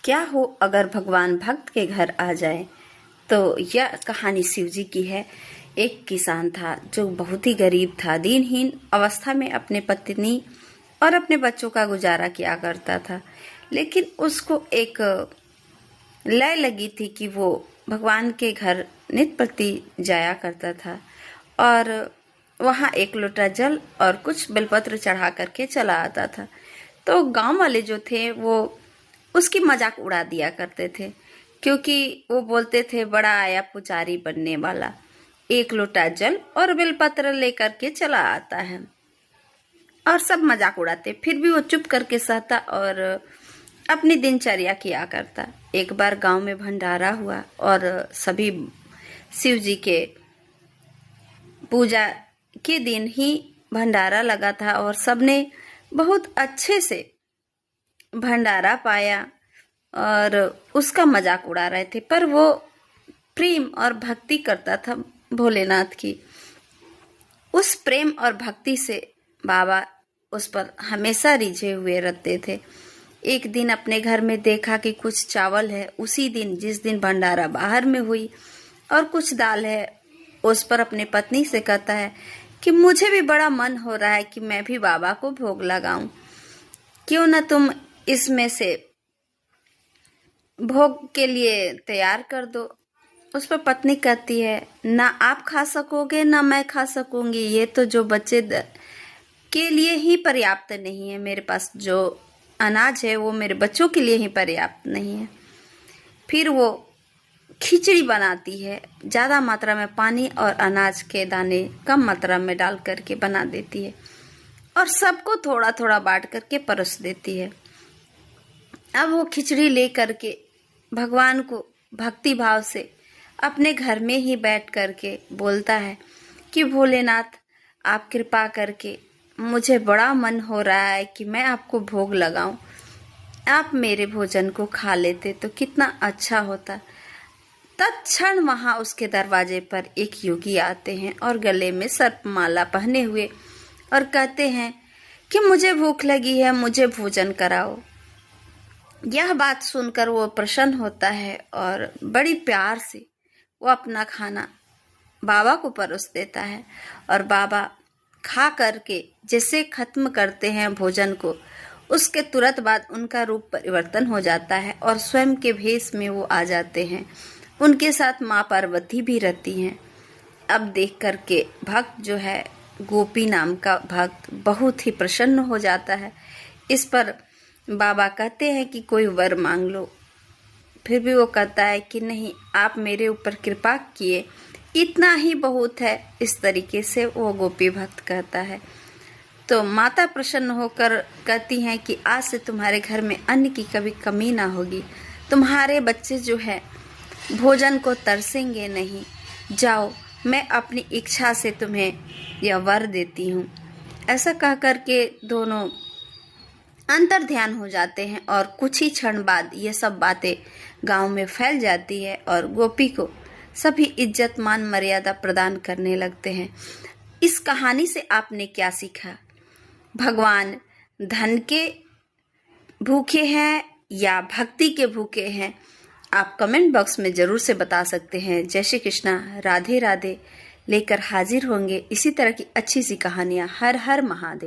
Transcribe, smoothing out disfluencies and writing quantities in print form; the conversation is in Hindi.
क्या हो अगर भगवान भक्त के घर आ जाए। तो यह कहानी शिव जी की है। एक किसान था जो बहुत ही गरीब था, दीनहीन अवस्था में अपने पत्नी और अपने बच्चों का गुजारा किया करता था। लेकिन उसको एक लय लगी थी कि वो भगवान के घर नित्य प्रति जाया करता था और वहाँ एक लोटा जल और कुछ बेलपत्र चढ़ा करके चला आता था। तो गांव वाले जो थे वो उसकी मजाक उड़ा दिया करते थे, क्योंकि वो बोलते थे बड़ा आया पुजारी बनने वाला, एक लोटा जल और बेलपत्र लेकर के चला आता है। और सब मजाक उड़ाते, फिर भी वो चुप करके सहता और अपनी दिनचर्या किया करता। एक बार गांव में भंडारा हुआ और सभी शिव जी के पूजा के दिन ही भंडारा लगा था और सबने बहुत अच्छे से भंडारा पाया और उसका मजाक उड़ा रहे थे। पर वो प्रेम और भक्ति करता था भोलेनाथ की। उस प्रेम और भक्ति से बाबा उस पर हमेशा रिझे हुए रहते थे। एक दिन अपने घर में देखा कि कुछ चावल है, उसी दिन जिस दिन भंडारा बाहर में हुई, और कुछ दाल है। उस पर अपने पत्नी से कहता है कि मुझे भी बड़ा मन हो रहा है कि मैं भी बाबा को भोग लगाऊं, क्यों न तुम इसमें से भोग के लिए तैयार कर दो। उस पर पत्नी कहती है, ना आप खा सकोगे ना मैं खा सकूंगी, ये तो जो बच्चे के लिए ही पर्याप्त नहीं है। मेरे पास जो अनाज है वो मेरे बच्चों के लिए ही पर्याप्त नहीं है। फिर वो खिचड़ी बनाती है, ज़्यादा मात्रा में पानी और अनाज के दाने कम मात्रा में डाल करके बना देती है और सबको थोड़ा थोड़ा बांट करके परोस देती है। अब वो खिचड़ी ले करके भगवान को भक्ति भाव से अपने घर में ही बैठ करके बोलता है कि भोलेनाथ, आप कृपा करके, मुझे बड़ा मन हो रहा है कि मैं आपको भोग लगाऊं, आप मेरे भोजन को खा लेते तो कितना अच्छा होता। तत्क्षण वहां उसके दरवाजे पर एक योगी आते हैं और गले में सर्पमाला पहने हुए और कहते हैं कि मुझे भूख लगी है, मुझे भोजन कराओ। यह बात सुनकर वो प्रसन्न होता है और बड़ी प्यार से वो अपना खाना बाबा को परोस देता है और बाबा खा करके जैसे खत्म करते हैं भोजन को, उसके तुरंत बाद उनका रूप परिवर्तन हो जाता है और स्वयं के भेष में वो आ जाते हैं। उनके साथ माँ पार्वती भी रहती हैं। अब देख करके भक्त जो है, गोपी नाम का भक्त, बहुत ही प्रसन्न हो जाता है। इस पर बाबा कहते हैं कि कोई वर मांग लो। फिर भी वो कहता है कि नहीं, आप मेरे ऊपर कृपा किए, इतना ही बहुत है। इस तरीके से वो गोपी भक्त कहता है। तो माता प्रसन्न होकर कहती हैं कि आज से तुम्हारे घर में अन्न की कभी कमी ना होगी, तुम्हारे बच्चे जो है भोजन को तरसेंगे नहीं। जाओ, मैं अपनी इच्छा से तुम्हें यह वर देती हूँ। ऐसा कह करके दोनों अंतर ध्यान हो जाते हैं और कुछ ही क्षण बाद ये सब बातें गांव में फैल जाती है और गोपी को सभी इज्जत मान मर्यादा प्रदान करने लगते हैं। इस कहानी से आपने क्या सीखा? भगवान धन के भूखे हैं या भक्ति के भूखे हैं? आप कमेंट बॉक्स में जरूर से बता सकते हैं। जय श्री कृष्णा, राधे राधे लेकर हाजिर होंगे इसी तरह की अच्छी सी कहानियां। हर हर महादेव।